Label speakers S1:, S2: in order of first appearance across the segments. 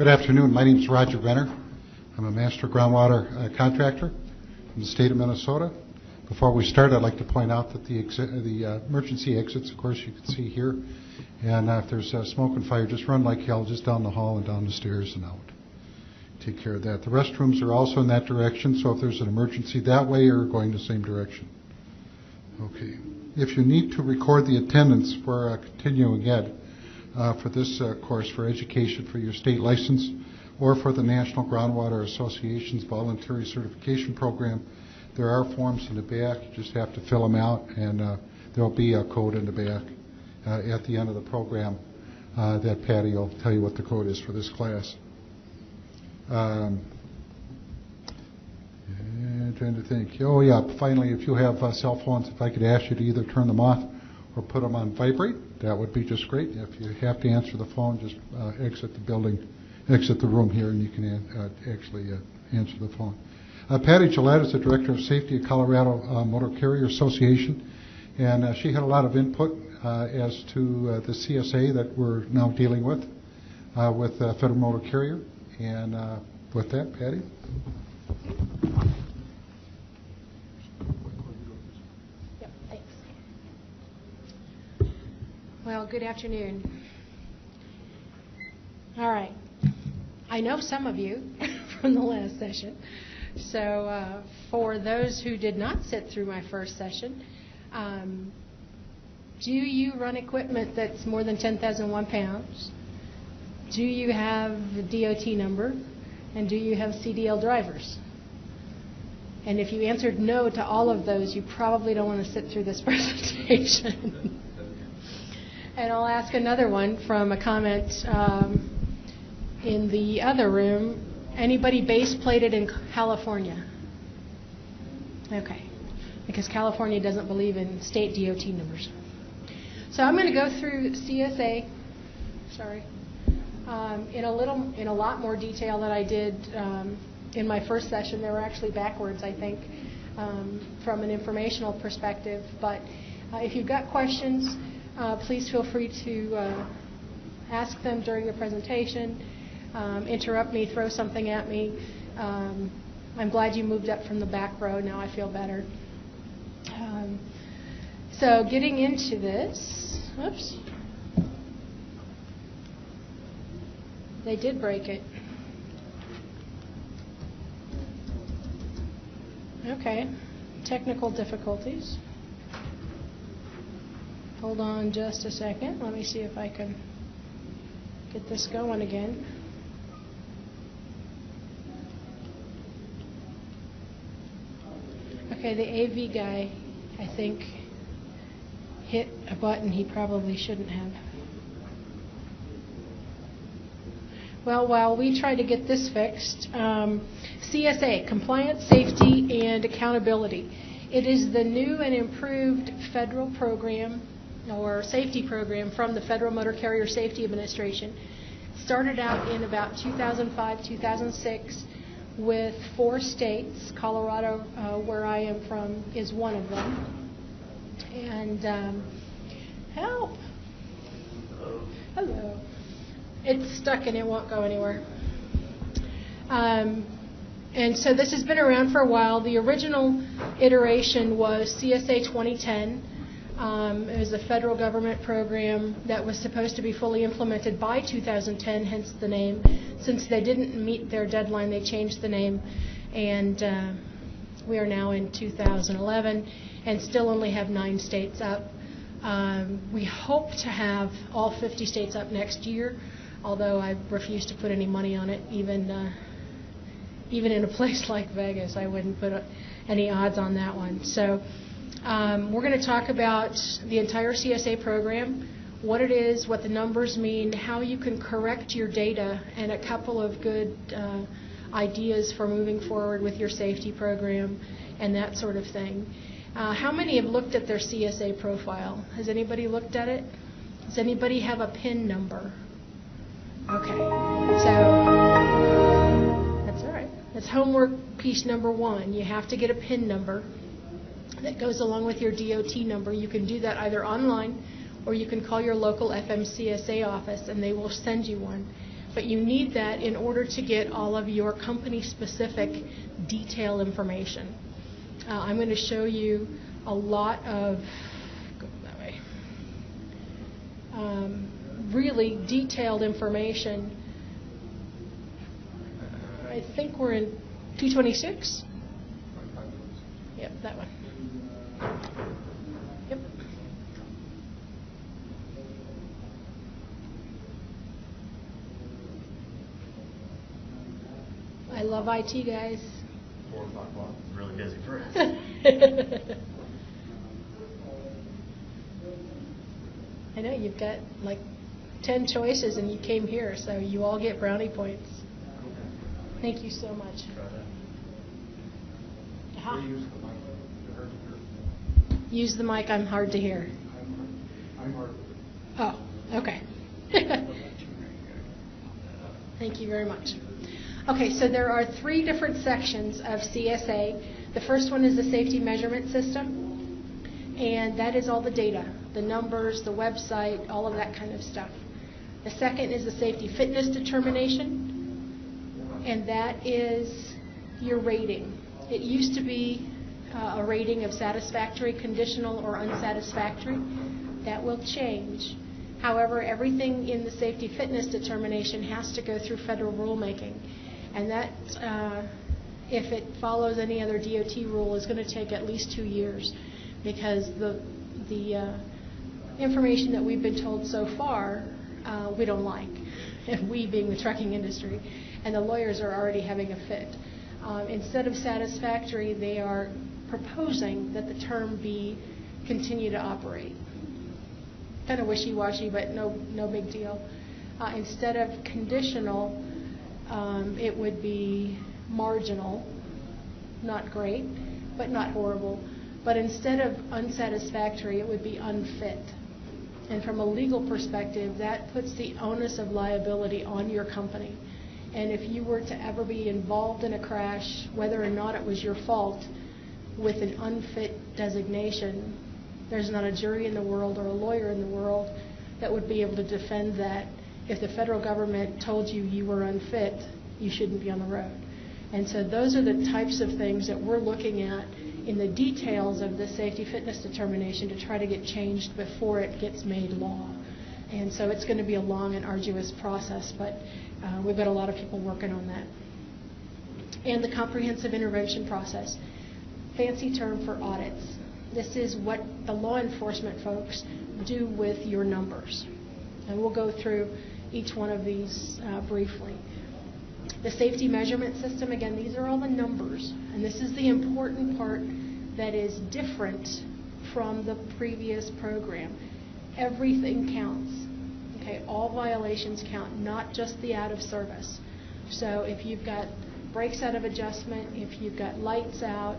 S1: Good afternoon. My name is Roger Renner. I'm a master groundwater contractor from the state of Minnesota. Before we start, I'd like to point out that the emergency exits, of course, you can see here. And if there's smoke and fire, just run like hell, just down the hall and down the stairs and out. Take care of that. The restrooms are also in that direction, so if there's an emergency that way, you're going the same direction. Okay. If you need to record the attendance for continuing ed for this course for education for your state license or for the National Groundwater Association's voluntary certification program, there are forms in the back. You just have to fill them out, and there'll be a code in the back at the end of the program that Patti will tell you what the code is for this class. Trying to think. Oh yeah, finally, if you have cell phones, if I could ask you to either turn them off or put them on vibrate, that would be just great. If you have to answer the phone, just exit the building, exit the room here, and you can actually answer the phone. Patti Gillette is the Director of Safety at Colorado Motor Carrier Association, and she had a lot of input as to the CSA that we're now dealing with Federal Motor Carrier. And with that, Patti.
S2: Yep, thanks. Well, good afternoon. All right. I know some of you from the last session. So for those who did not sit through my first session, do you run equipment that's more than 10,001 pounds? Do you have a DOT number? And do you have CDL drivers? And if you answered no to all of those, you probably don't want to sit through this presentation. And I'll ask another one from a comment in the other room. Anybody base plated in California? Okay, because California doesn't believe in state DOT numbers. So I'm going to go through CSA, in a lot more detail than I did in my first session. They were actually backwards, I think, from an informational perspective. But if you've got questions, please feel free to ask them during the presentation. Interrupt me, throw something at me. I'm glad you moved up from the back row. Now I feel better. So getting into this, oops. They did break it. Okay, technical difficulties. Hold on just a second. Let me see if I can get this going again. Okay, the AV guy, I think, hit a button he probably shouldn't have. Well, while we try to get this fixed, CSA, Compliance, Safety, and Accountability. It is the new and improved federal program or safety program from the Federal Motor Carrier Safety Administration. It started out in about 2005, 2006 with 4 states. Colorado, where I am from, is one of them. And help! Hello. It's stuck and it won't go anywhere. And so this has been around for a while. The original iteration was CSA 2010. It was a federal government program that was supposed to be fully implemented by 2010, hence the name. Since they didn't meet their deadline, they changed the name. And we are now in 2011 and still only have 9 states up. We hope to have all 50 states up next year, although I refuse to put any money on it. Even in a place like Vegas, I wouldn't put any odds on that one. So we're going to talk about the entire CSA program, what it is, what the numbers mean, how you can correct your data, and a couple of good ideas for moving forward with your safety program and that sort of thing. How many have looked at their CSA profile? Has anybody looked at it? Does anybody have a PIN number? Okay, so that's all right. That's homework piece number 1. You have to get a PIN number that goes along with your DOT number. You can do that either online or you can call your local FMCSA office and they will send you one. But you need that in order to get all of your company-specific detail information. I'm going to show you a lot of, go that way, really detailed information. I think we're in 226? Yep, that one. Yep. I love IT, guys.
S3: 4 o'clock. It's really busy for us.
S2: I know you've got like 10 choices and you came here, so you all get brownie points. Thank you so much. Uh-huh. Use the mic. I'm hard to hear.
S1: I'm hard.
S2: Oh, okay. Thank you very much. Okay, so there are 3 different sections of CSA. The first one is the safety measurement system, and that is all the data, the numbers, the website, all of that kind of stuff. The second is the safety fitness determination, and that is your rating. It used to be a rating of satisfactory, conditional, or unsatisfactory. That will change. However, everything in the safety fitness determination has to go through federal rulemaking. And that, if it follows any other DOT rule, is going to take at least 2 years, because the information that we've been told so far we don't like, and we being the trucking industry, and the lawyers are already having a fit. Instead of satisfactory, they are proposing that the term be continue to operate. Kind of wishy-washy, but no big deal. Instead of conditional, it would be marginal, not great, but not horrible. But instead of unsatisfactory, it would be unfit. And from a legal perspective, that puts the onus of liability on your company. And if you were to ever be involved in a crash, whether or not it was your fault, with an unfit designation, there's not a jury in the world or a lawyer in the world that would be able to defend that. If the federal government told you you were unfit, you shouldn't be on the road. And so those are the types of things that we're looking at in the details of the safety fitness determination to try to get changed before it gets made law. And so it's going to be a long and arduous process, but we've got a lot of people working on that. And the comprehensive intervention process, fancy term for audits. This is what the law enforcement folks do with your numbers. And we'll go through each one of these briefly. The safety measurement system, again, these are all the numbers. And this is the important part that is different from the previous program. Everything counts. Okay, all violations count, not just the out of service. So if you've got brakes out of adjustment, if you've got lights out,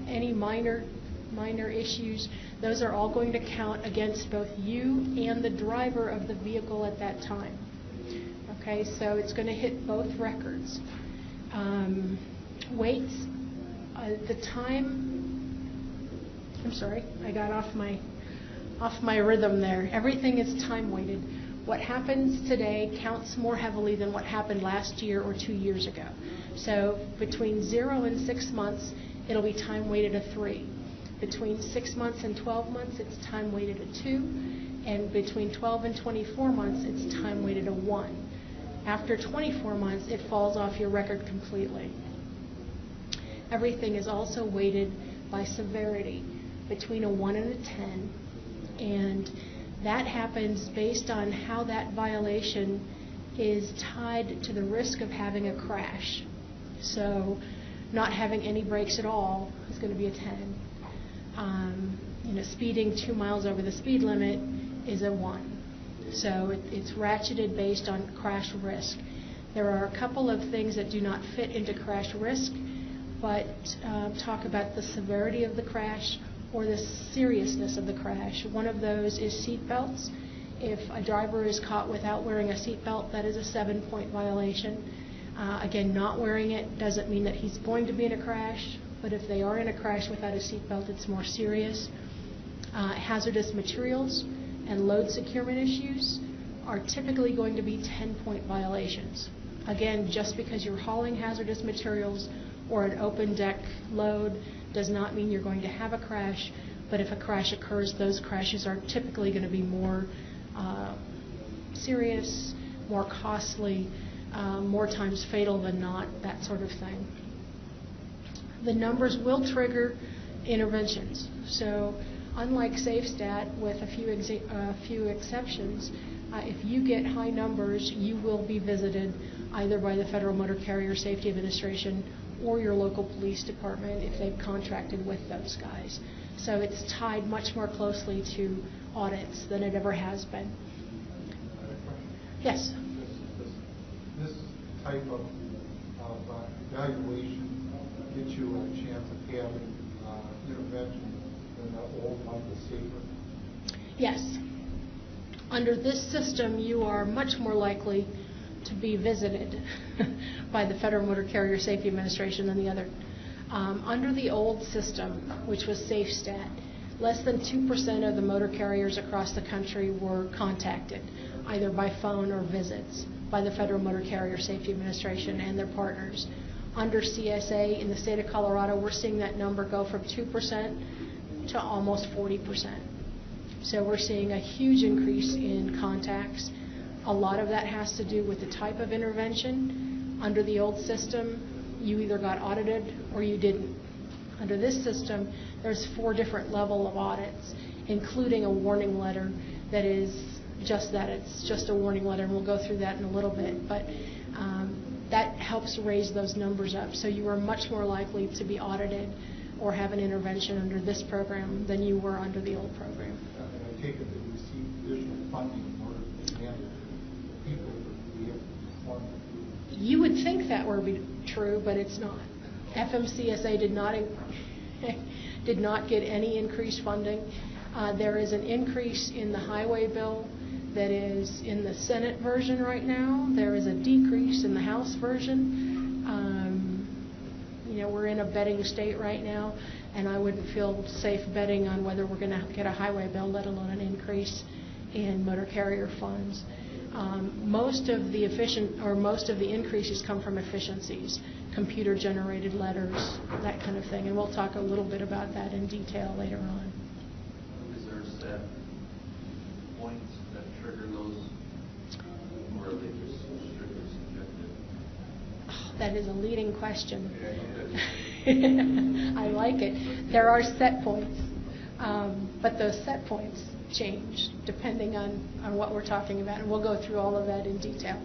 S2: any minor issues, those are all going to count against both you and the driver of the vehicle at that time. Okay, so it's going to hit both records. Weights, the time, I'm sorry, I got off my rhythm there. Everything is time weighted. What happens today counts more heavily than what happened last year or 2 years ago. So between 0 and 6 months, it'll be time weighted a 3. Between 6 months and 12 months, it's time weighted a 2. And between 12 and 24 months, it's time weighted a 1. After 24 months, it falls off your record completely. Everything is also weighted by severity, between a 1 and a 10. And that happens based on how that violation is tied to the risk of having a crash. So not having any brakes at all is going to be a 10. Speeding 2 miles over the speed limit is a 1. So it's ratcheted based on crash risk. There are a couple of things that do not fit into crash risk, but talk about the severity of the crash or the seriousness of the crash. One of those is seat belts. If a driver is caught without wearing a seat belt, that is a 7-point violation. Again, not wearing it doesn't mean that he's going to be in a crash, but if they are in a crash without a seat belt, it's more serious. Hazardous materials and load securement issues are typically going to be 10-point violations. Again, just because you're hauling hazardous materials or an open deck load does not mean you're going to have a crash, but if a crash occurs, those crashes are typically going to be more serious, more costly, more times fatal than not, that sort of thing. The numbers will trigger interventions. So unlike SafeStat, with a few exceptions, if you get high numbers, you will be visited either by the Federal Motor Carrier Safety Administration or your local police department if they've contracted with those guys. So it's tied much more closely to audits than it ever has been. Yes?
S1: This type of evaluation gets you a chance of having intervention than the old one, the safer?
S2: Yes. Under this system, you are much more likely to be visited by the Federal Motor Carrier Safety Administration than the other. Under the old system, which was SafeStat, less than 2% of the motor carriers across the country were contacted, either by phone or visits, by the Federal Motor Carrier Safety Administration and their partners. Under CSA in the state of Colorado, we're seeing that number go from 2% to almost 40%. So we're seeing a huge increase in contacts. A lot of that has to do with the type of intervention. Under the old system, you either got audited or you didn't. Under this system, there's 4 different levels of audits, including a warning letter that is just that. It's just a warning letter, and we'll go through that in a little bit. But that helps raise those numbers up. So you are much more likely to be audited or have an intervention under this program than you were under the old program.
S1: And I take it that you receive additional funding in order to handle the people that we have performed.
S2: You would think that would be true, but it's not. FMCSA did not get any increased funding. There is an increase in the highway bill that is in the Senate version right now. There is a decrease in the House version. We're in a betting state right now, and I wouldn't feel safe betting on whether we're going to get a highway bill, let alone an increase in motor carrier funds. Most of the increases come from efficiencies, computer-generated letters, that kind of thing, and we'll talk a little bit about that in detail later on.
S4: Is there set points that trigger those, or are they just strictly subjective?
S2: That is a leading question. I like it. There are set points, but those set points change depending on what we're talking about, and we'll go through all of that in detail.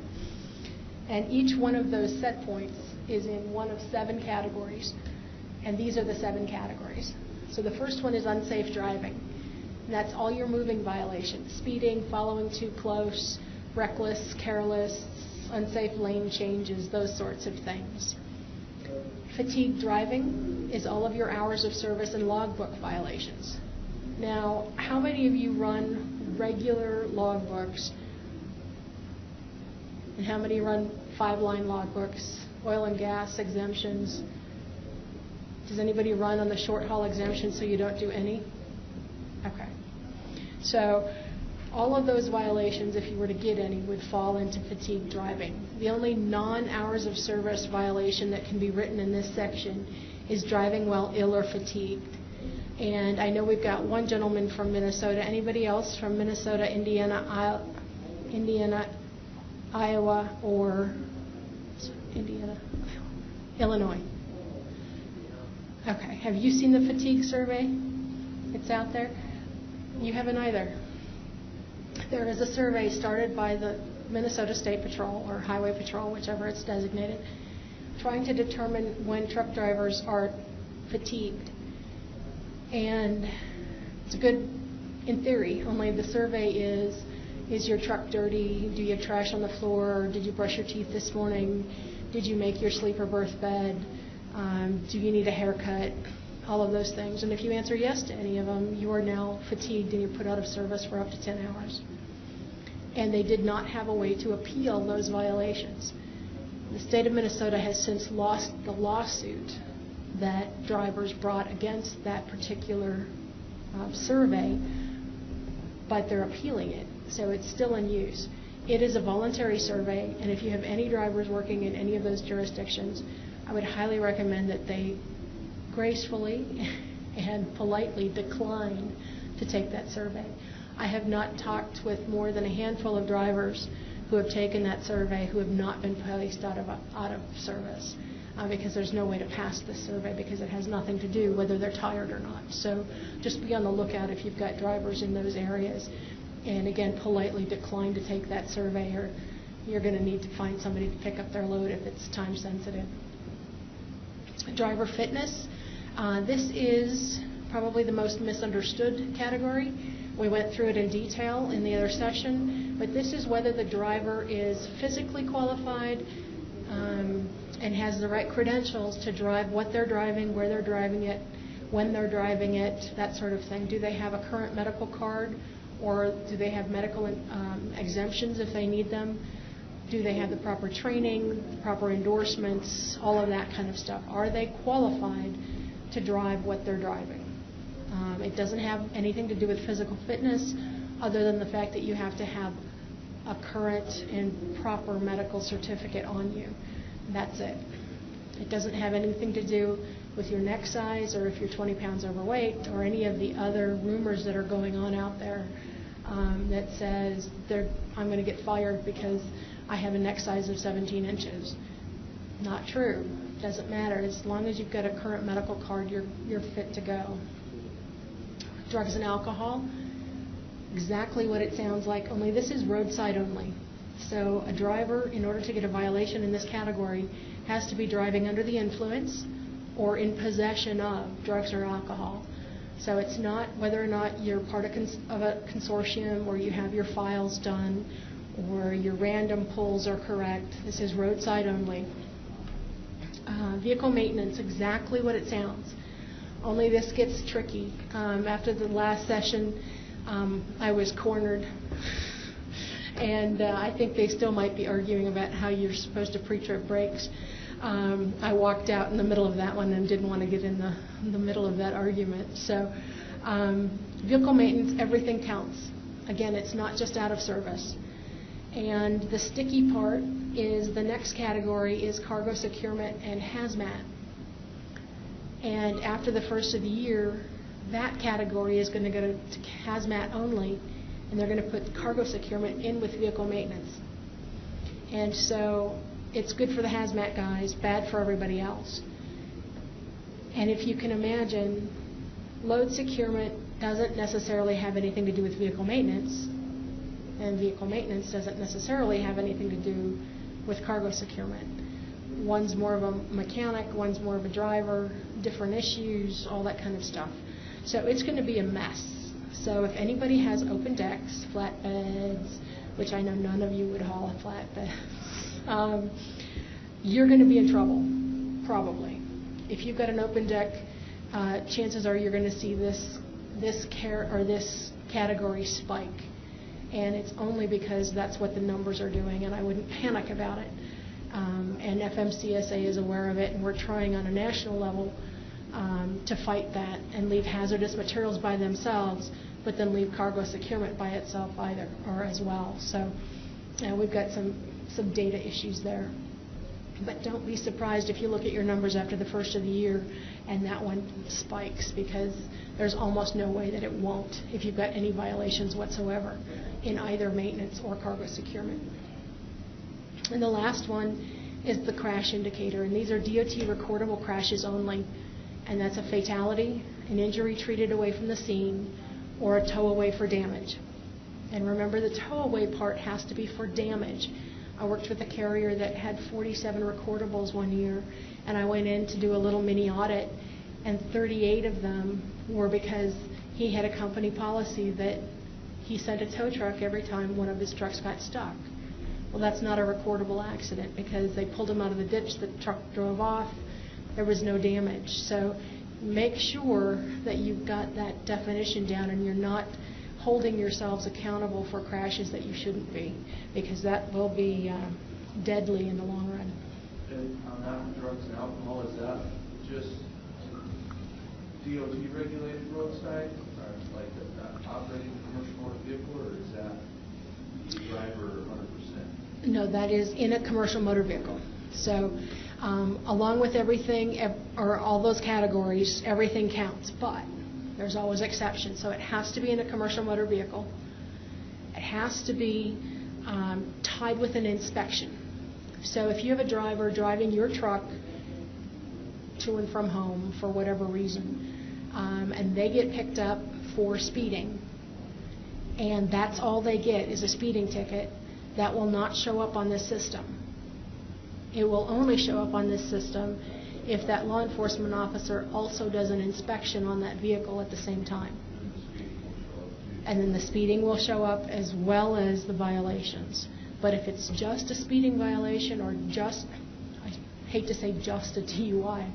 S2: And each one of those set points is in one of 7 categories, and these are the 7 categories. So the first one is unsafe driving. And that's all your moving violations: speeding, following too close, reckless, careless, unsafe lane changes, those sorts of things. Fatigue driving is all of your hours of service and logbook violations. Now, how many of you run regular logbooks, and how many run 5-line logbooks, oil and gas exemptions? Does anybody run on the short haul exemption so you don't do any? Okay. So all of those violations, if you were to get any, would fall into fatigue driving. The only non-hours of service violation that can be written in this section is driving while ill or fatigued. And I know we've got one gentleman from Minnesota. Anybody else from Minnesota, Indiana, Iowa, or Illinois? Okay. Have you seen the fatigue survey? It's out there. You haven't either. There is a survey started by the Minnesota State Patrol or Highway Patrol, whichever it's designated, trying to determine when truck drivers are fatigued. And it's good in theory, only the survey is your truck dirty? Do you have trash on the floor? Did you brush your teeth this morning? Did you make your sleeper berth bed? Do you need a haircut? All of those things. And if you answer yes to any of them, you are now fatigued and you're put out of service for up to 10 hours. And they did not have a way to appeal those violations. The state of Minnesota has since lost the lawsuit that drivers brought against that particular survey, but they're appealing it, so it's still in use. It is a voluntary survey, and if you have any drivers working in any of those jurisdictions, I would highly recommend that they gracefully and politely decline to take that survey. I have not talked with more than a handful of drivers who have taken that survey who have not been placed out of service because there's no way to pass this survey because it has nothing to do whether they're tired or not. So just be on the lookout if you've got drivers in those areas. And again, politely decline to take that survey, or you're going to need to find somebody to pick up their load if it's time sensitive. Driver fitness. This is probably the most misunderstood category. We went through it in detail in the other session, but this is whether the driver is physically qualified and has the right credentials to drive what they're driving, where they're driving it, when they're driving it, that sort of thing. Do they have a current medical card, or do they have medical exemptions if they need them? Do they have the proper training, the proper endorsements, all of that kind of stuff? Are they qualified to drive what they're driving? It doesn't have anything to do with physical fitness other than the fact that you have to have a current and proper medical certificate on you. That's it. It doesn't have anything to do with your neck size or if you're 20 pounds overweight or any of the other rumors that are going on out there that says I'm going to get fired because I have a neck size of 17 inches. Not true. Doesn't matter. As long as you've got a current medical card, you're fit to go. Drugs and alcohol, exactly what it sounds like, only this is roadside only. So a driver, in order to get a violation in this category, has to be driving under the influence or in possession of drugs or alcohol. So it's not whether or not you're part of a consortium or you have your files done or your random pulls are correct. This is roadside only. Vehicle maintenance, exactly what it sounds. Only this gets tricky. After the last session, I was cornered. And I think they still might be arguing about how you're supposed to pre-trip brakes. I walked out in the middle of that one and didn't want to get in the middle of that argument. So vehicle maintenance, everything counts. Again, it's not just out of service. And the sticky part is the next category is cargo securement and hazmat. And after the first of the year, that category is going to go to hazmat only, and they're going to put cargo securement in with vehicle maintenance. And so it's good for the hazmat guys, bad for everybody else. And if you can imagine, load securement doesn't necessarily have anything to do with vehicle maintenance, and vehicle maintenance doesn't necessarily have anything to do with cargo securement. One's more of a mechanic, one's more of a driver, different issues, all that kind of stuff. So it's going to be a mess. So if anybody has open decks, flatbeds, which I know none of you would haul a flatbed, you're going to be in trouble, probably. If you've got an open deck, chances are you're going to see this category spike. And it's only because that's what the numbers are doing, and I wouldn't panic about it. And FMCSA is aware of it, and we're trying on a national level to fight that and leave hazardous materials by themselves, but then leave cargo securement by itself either or as well. So we've got some data issues there. But don't be surprised if you look at your numbers after the first of the year and that one spikes, because there's almost no way that it won't if you've got any violations whatsoever in either maintenance or cargo securement. And the last one is the crash indicator, and these are DOT recordable crashes only, and that's a fatality, an injury treated away from the scene, or a tow away for damage. And remember, the tow away part has to be for damage. I worked with a carrier that had 47 recordables one year, and I went in to do a little mini audit, and 38 of them were because he had a company policy that he sent a tow truck every time one of his trucks got stuck. Well, that's not a recordable accident because they pulled him out of the ditch, the truck drove off, there was no damage. So make sure that you've got that definition down and you're not holding yourselves accountable for crashes that you shouldn't be, because that will be deadly in the long run.
S4: And on that, drugs and alcohol, is that just DOT regulated roadside, or like operating a commercial motor vehicle, or is that Driver 100%.
S2: No, that is in a commercial motor vehicle. So along with everything, or all those categories, everything counts, but there's always exceptions. So it has to be in a commercial motor vehicle. It has to be tied with an inspection. So if you have a driver driving your truck to and from home for whatever reason, and they get picked up for speeding, and that's all they get is a speeding ticket, that will not show up on this system. It will only show up on this system if that law enforcement officer also does an inspection on that vehicle at the same time. And then the speeding will show up as well as the violations. But if it's just a speeding violation or just, I hate to say just a DUI,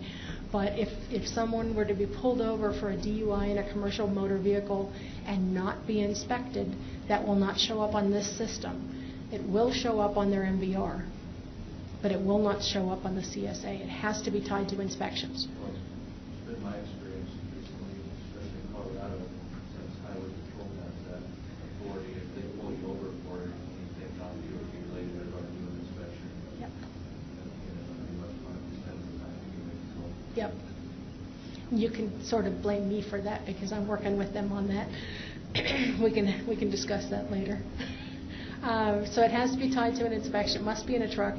S2: but if someone were to be pulled over for a DUI in a commercial motor vehicle and not be inspected, that will not show up on this system. It will show up on their MVR, but it will not show up on the CSA. It has to be tied to inspections.
S4: Well, it's been my experience recently, especially in Colorado, since Highway Patrol has that authority. If they pull you over for anything not DOT related, they're going to do an inspection.
S2: Yep.
S4: And pretty much 100% of the time anyway. So
S2: Yep. You can sort of blame me for that because I'm working with them on that. we can discuss that later. So it has to be tied to an inspection. It must be in a truck.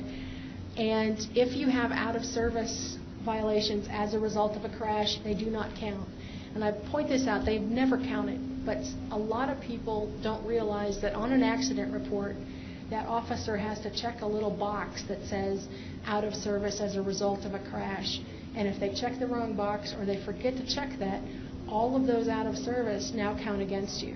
S2: And if you have out-of-service violations as a result of a crash, they do not count. And I point this out, they've never counted, but a lot of people don't realize that on an accident report, that officer has to check a little box that says out of service as a result of a crash. And if they check the wrong box or they forget to check that, all of those out of service now count against you.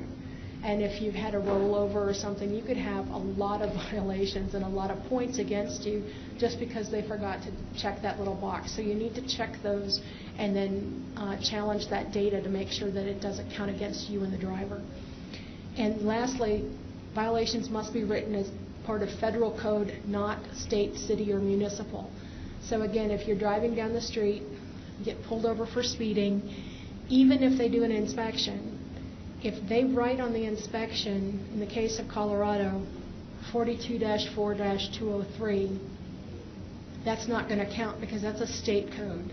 S2: And if you've had a rollover or something, you could have a lot of violations and a lot of points against you just because they forgot to check that little box. So you need to check those and then challenge that data to make sure that it doesn't count against you and the driver. And lastly, violations must be written as part of federal code, not state, city, or municipal. So again, if you're driving down the street, get pulled over for speeding, even if they do an inspection, if they write on the inspection, in the case of Colorado, 42-4-203, that's not going to count because that's a state code.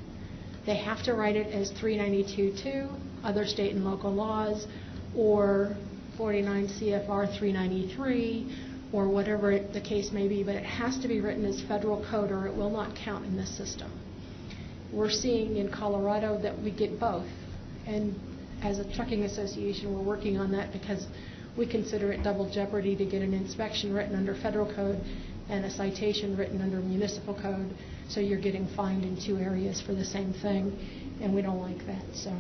S2: They have to write it as 392.2, other state and local laws, or 49 CFR 393, or whatever the case may be, but it has to be written as federal code or it will not count in this system. We're seeing in Colorado that we get both, and as a trucking association, we're working on that because we consider it double jeopardy to get an inspection written under federal code and a citation written under municipal code. So you're getting fined in two areas for the same thing, and we don't like that. So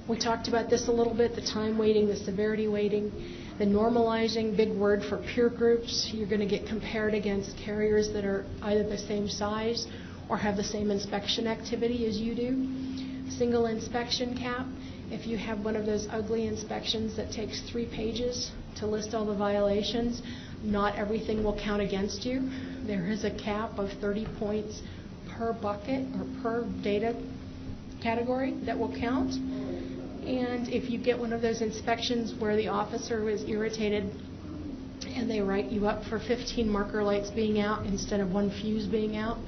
S2: we talked about this a little bit, the time weighting, the severity weighting, the normalizing, big word for peer groups. You're going to get compared against carriers that are either the same size or have the same inspection activity as you do. Single inspection cap, if you have one of those ugly inspections that takes 3 pages to list all the violations, not everything will count against you. There is a cap of 30 points per bucket or per data category that will count. And if you get one of those inspections where the officer was irritated and they write you up for 15 marker lights being out instead of 1 fuse being out,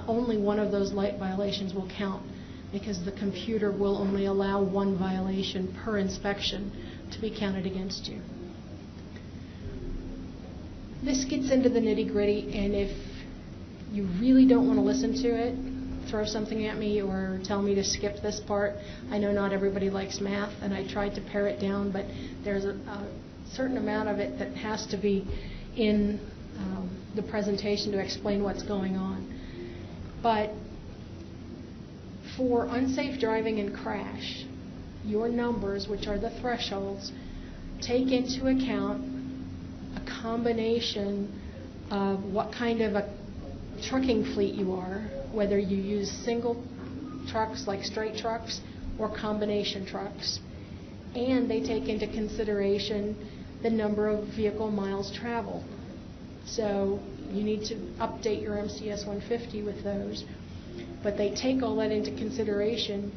S2: only one of those light violations will count because the computer will only allow 1 violation per inspection to be counted against you. This gets into the nitty-gritty, and if you really don't want to listen to it, throw something at me or tell me to skip this part. I know not everybody likes math, and I tried to pare it down, but there's a certain amount of it that has to be in the presentation to explain what's going on. But for unsafe driving and crash, your numbers, which are the thresholds, take into account a combination of what kind of a trucking fleet you are, whether you use single trucks like straight trucks or combination trucks. And they take into consideration the number of vehicle miles traveled. So you need to update your MCS 150 with those. But they take all that into consideration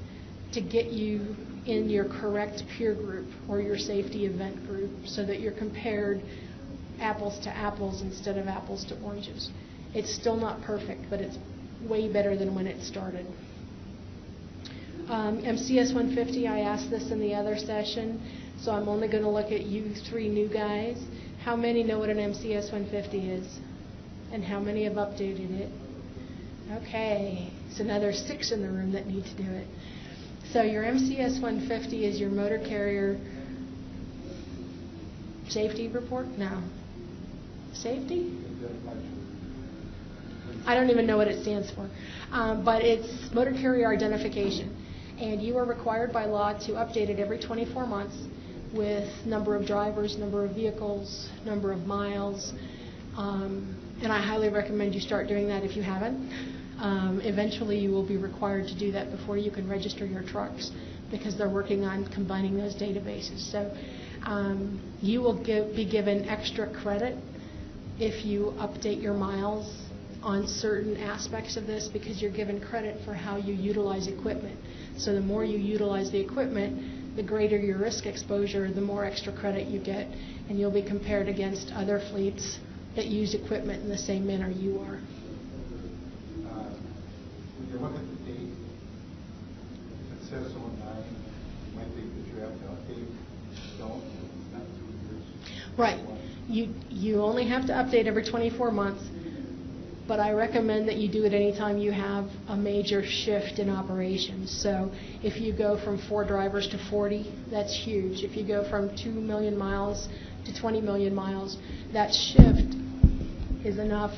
S2: to get you in your correct peer group or your safety event group so that you're compared apples to apples instead of apples to oranges. It's still not perfect, but it's way better than when it started. MCS 150, I asked this in the other session, so I'm only going to look at you three new guys. How many know what an MCS 150 is? And how many have updated it? Okay, so now there's 6 in the room that need to do it. So your MCS 150 is your motor carrier safety report? No. Safety? I don't even know what it stands for. But it's motor carrier identification. And you are required by law to update it every 24 months with number of drivers, number of vehicles, number of miles. And I highly recommend you start doing that if you haven't. Eventually you will be required to do that before you can register your trucks because they're working on combining those databases. So you will be given extra credit if you update your miles on certain aspects of this because you're given credit for how you utilize equipment. So the more you utilize the equipment, the greater your risk exposure, the more extra credit you get, and you'll be compared against other fleets that use equipment in the same manner you are.
S1: When you look at the date, if it says 09, you might think that you have to update. Don't, not 2 years.
S2: Right. You only have to update every 24 months, but I recommend that you do it anytime you have a major shift in operations. So if you go from 4 drivers to 40, that's huge. If you go from 2 million miles to 20 million miles, that shift is enough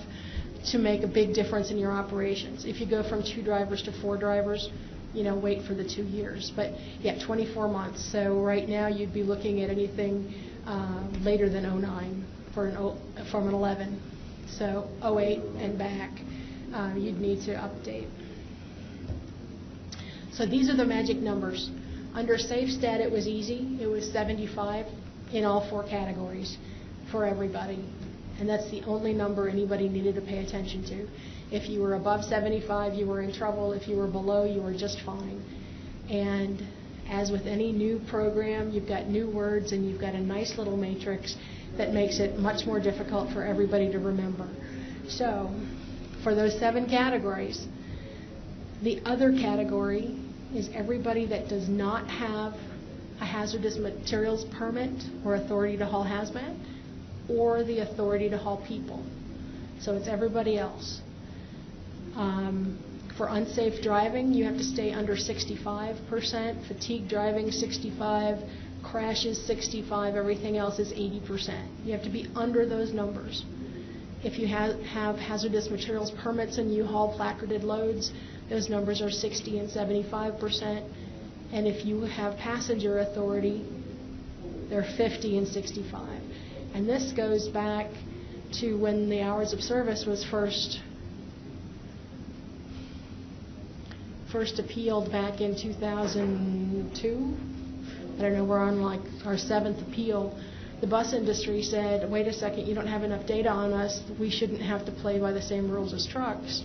S2: to make a big difference in your operations. If you go from 2 drivers to 4 drivers, wait for the 2 years. But yeah, 24 months. So right now you'd be looking at anything later than 09 from an 11. So 08 and back, you'd need to update. So these are the magic numbers. Under Safe Stat, it was easy. It was 75 in all 4 categories for everybody. And that's the only number anybody needed to pay attention to. If you were above 75, you were in trouble. If you were below, you were just fine. And as with any new program, you've got new words and you've got a nice little matrix that makes it much more difficult for everybody to remember. So, for those 7 categories, the other category is everybody that does not have a hazardous materials permit or authority to haul hazmat or the authority to haul people. So it's everybody else. For unsafe driving, you have to stay under 65%, fatigue driving 65, crashes 65, everything else is 80%. You have to be under those numbers. If you have hazardous materials permits and you haul placarded loads, those numbers are 60 and 75%. And if you have passenger authority, they're 50 and 65. And this goes back to when the hours of service was first appealed back in 2002. I don't know, we're on like our 7th appeal. The bus industry said, wait a second, you don't have enough data on us. We shouldn't have to play by the same rules as trucks.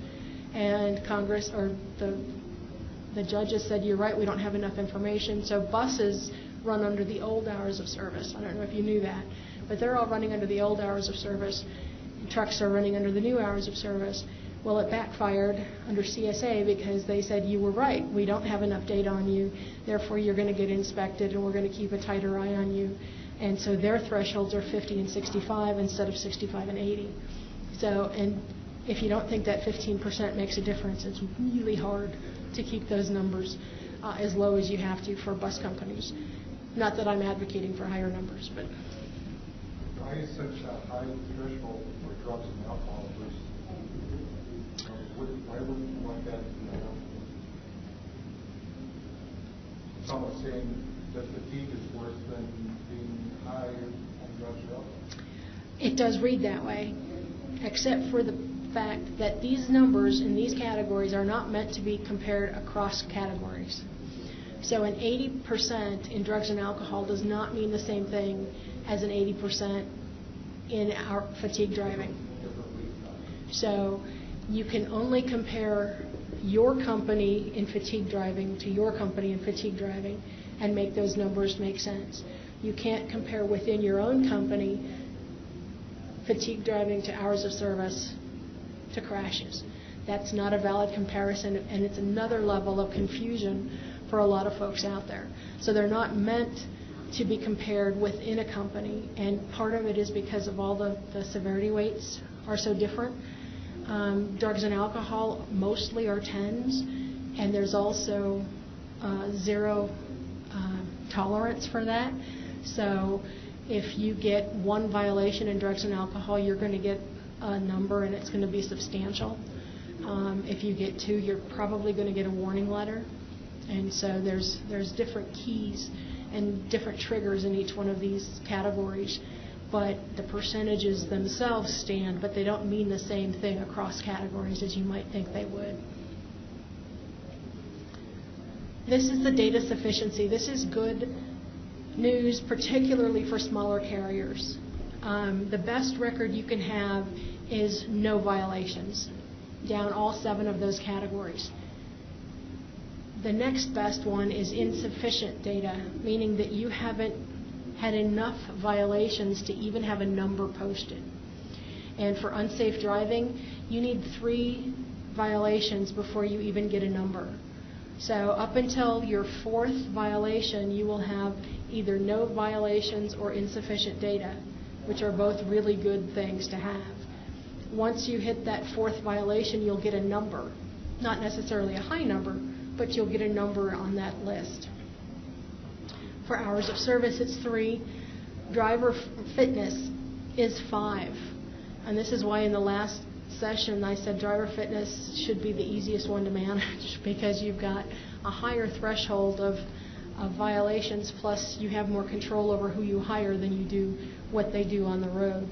S2: And Congress, or the judges said, you're right, we don't have enough information. So buses run under the old hours of service. I don't know if you knew that. But they're all running under the old hours of service. And trucks are running under the new hours of service. Well, it backfired under CSA because they said, you were right, we don't have enough data on you, therefore you're going to get inspected and we're going to keep a tighter eye on you. And so their thresholds are 50 and 65 instead of 65 and 80. So, and if you don't think that 15% makes a difference, it's really hard to keep those numbers as low as you have to for bus companies. Not that I'm advocating for higher numbers, but.
S1: Why is such a high threshold for drugs and alcohol versus why wouldn't you want that? Someone saying that fatigue is worse than being high on drugs or alcohol.
S2: It does read that way, except for the fact that these numbers in these categories are not meant to be compared across categories. So an 80% in drugs and alcohol does not mean the same thing as an 80% in our fatigue driving. So you can only compare your company in fatigue driving to your company in fatigue driving, and make those numbers make sense. You can't compare within your own company fatigue driving to hours of service to crashes. That's not a valid comparison, and it's another level of confusion for a lot of folks out there. So they're not meant to be compared within a company, and part of it is because of all the severity weights are so different. Drugs and alcohol mostly are 10s, and there's also zero tolerance for that. So if you get one violation in drugs and alcohol, you're going to get a number, and it's going to be substantial. If you get 2, you're probably going to get a warning letter. And so there's different keys and different triggers in each one of these categories. But the percentages themselves stand, but they don't mean the same thing across categories as you might think they would. This is the data sufficiency. This is good news, particularly for smaller carriers. The best record you can have is no violations, down all 7 of those categories. The next best one is insufficient data, meaning that you haven't had enough violations to even have a number posted. And for unsafe driving, you need 3 violations before you even get a number. So up until your 4th violation, you will have either no violations or insufficient data, which are both really good things to have. Once you hit that 4th violation, you'll get a number. Not necessarily a high number, but you'll get a number on that list. For hours of service, it's 3. Driver fitness is 5. And this is why in the last session I said driver fitness should be the easiest one to manage, because you've got a higher threshold of violations, plus you have more control over who you hire than you do what they do on the road.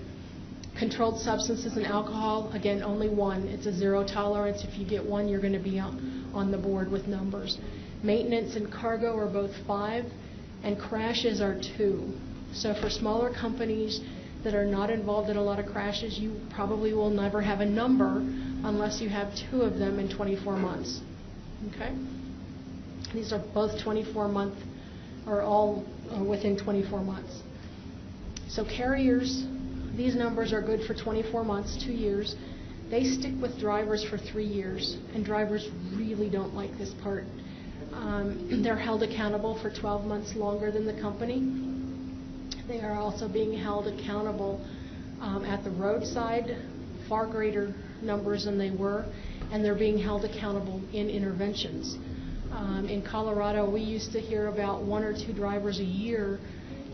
S2: Controlled substances and alcohol, again, only 1. It's a 0 tolerance. If you get 1, you're going to be on the board with numbers. Maintenance and cargo are both 5, and crashes are 2. So for smaller companies that are not involved in a lot of crashes, you probably will never have a number unless you have 2 of them in 24 months. Okay? These are both 24-month, or all within 24 months. So carriers, these numbers are good for 24 months, 2 years. They stick with drivers for 3 years, and drivers really don't like this part. They're held accountable for 12 months longer than the company. They are also being held accountable at the roadside, far greater numbers than they were, and they're being held accountable in interventions. In Colorado, we used to hear about 1 or 2 drivers a year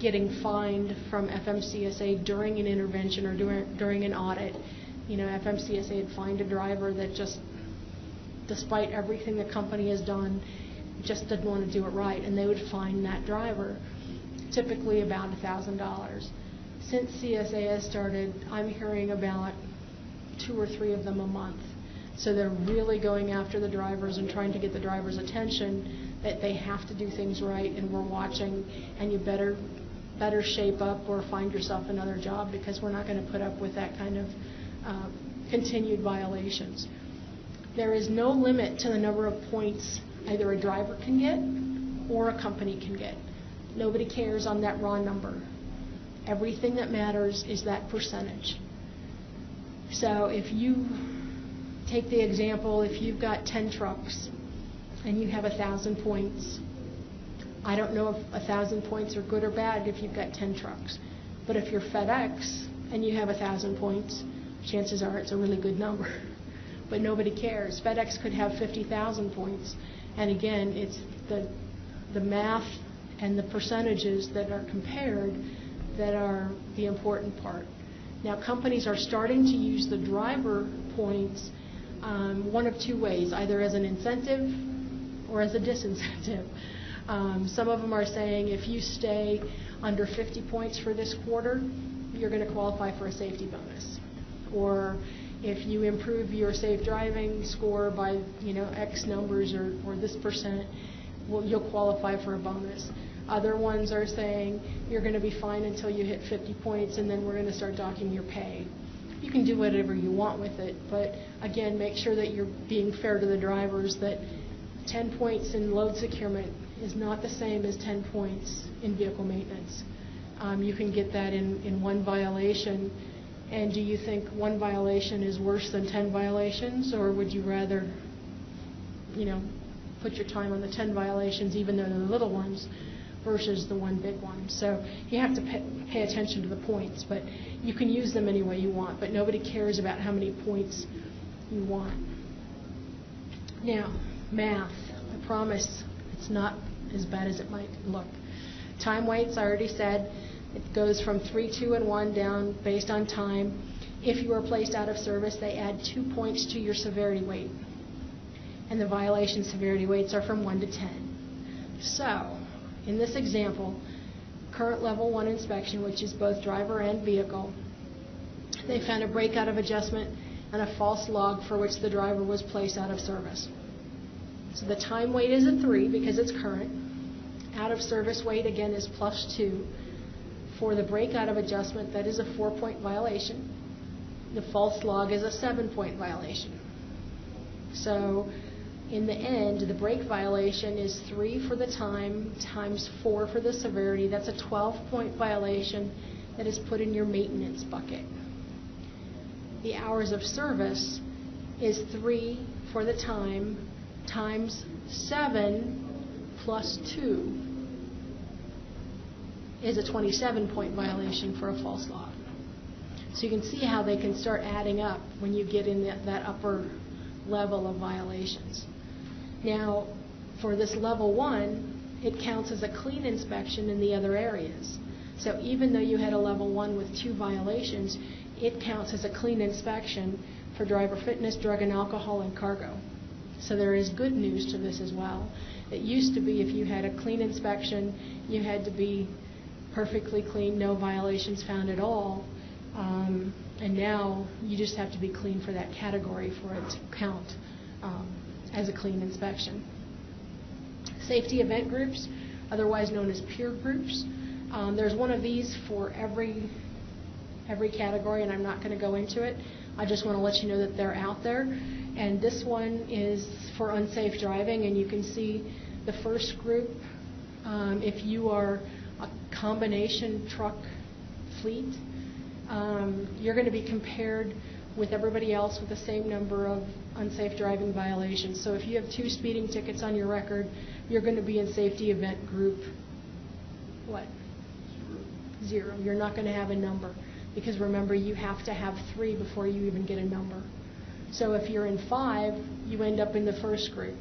S2: getting fined from FMCSA during an intervention or during an audit. You know, FMCSA had fined a driver that just, despite everything the company has done, just didn't want to do it right, and they would fine that driver, typically about $1,000. Since CSA has started, I'm hearing about 2 or 3 of them a month. So they're really going after the drivers and trying to get the drivers' attention that they have to do things right, and we're watching, and you better shape up or find yourself another job, because we're not going to put up with that kind of continued violations. There is no limit to the number of points either a driver can get or a company can get. Nobody cares on that raw number. Everything that matters is that percentage. So if you take the example, if you've got 10 trucks and you have 1,000 points, I don't know if 1,000 points are good or bad if you've got 10 trucks. But if you're FedEx and you have 1,000 points, chances are it's a really good number. But nobody cares. FedEx could have 50,000 points. And again, it's the math and the percentages that are compared that are the important part. Now, companies are starting to use the driver points one of 2 ways, either as an incentive or as a disincentive. Some of them are saying if you stay under 50 points for this quarter, you're going to qualify for a safety bonus. Or if you improve your safe driving score by X numbers or this percent, you'll qualify for a bonus. Other ones are saying you're going to be fine until you hit 50 points, and then we're going to start docking your pay. You can do whatever you want with it, but again, make sure that you're being fair to the drivers, that 10 points in load securement is not the same as 10 points in vehicle maintenance. You can get that in one violation. And do you think one violation is worse than 10 violations, or would you rather, put your time on the 10 violations, even though they're little ones, versus the one big one? So you have to pay attention to the points, but you can use them any way you want, but nobody cares about how many points you want. Now, math. I promise it's not as bad as it might look. Time weights, I already said, it goes from 3, 2, and 1 down based on time. If you are placed out of service, they add 2 points to your severity weight. And the violation severity weights are from 1 to 10. So, in this example, current level 1 inspection, which is both driver and vehicle, they found a break out of adjustment and a false log for which the driver was placed out of service. So the time weight is a 3 because it's current. Out of service weight, again, is +2. For the breakout of adjustment, that is a 4-point violation. The false log is a 7-point violation. So in the end, the break violation is 3 for the time times 4 for the severity. That's a 12-point violation that is put in your maintenance bucket. The hours of service is 3 for the time times 7 plus 2 is a 27-point violation for a false log. So you can see how they can start adding up when you get in that upper level of violations. Now, for this level 1, it counts as a clean inspection in the other areas. So even though you had a level 1 with 2 violations, it counts as a clean inspection for driver fitness, drug and alcohol, and cargo. So there is good news to this as well. It used to be if you had a clean inspection, you had to be perfectly clean, no violations found at all, and now you just have to be clean for that category for it to count as a clean inspection. Safety event groups, otherwise known as peer groups. There's one of these for every category, and I'm not going to go into it. I just want to let you know that they're out there. And this one is for unsafe driving, and you can see the first group, if you are a combination truck fleet, you're going to be compared with everybody else with the same number of unsafe driving violations. So if you have 2 speeding tickets on your record, you're going to be in safety event group, what? 0. You're not going to have a number, because remember, you have to have 3 before you even get a number. So if you're in 5, you end up in the first group.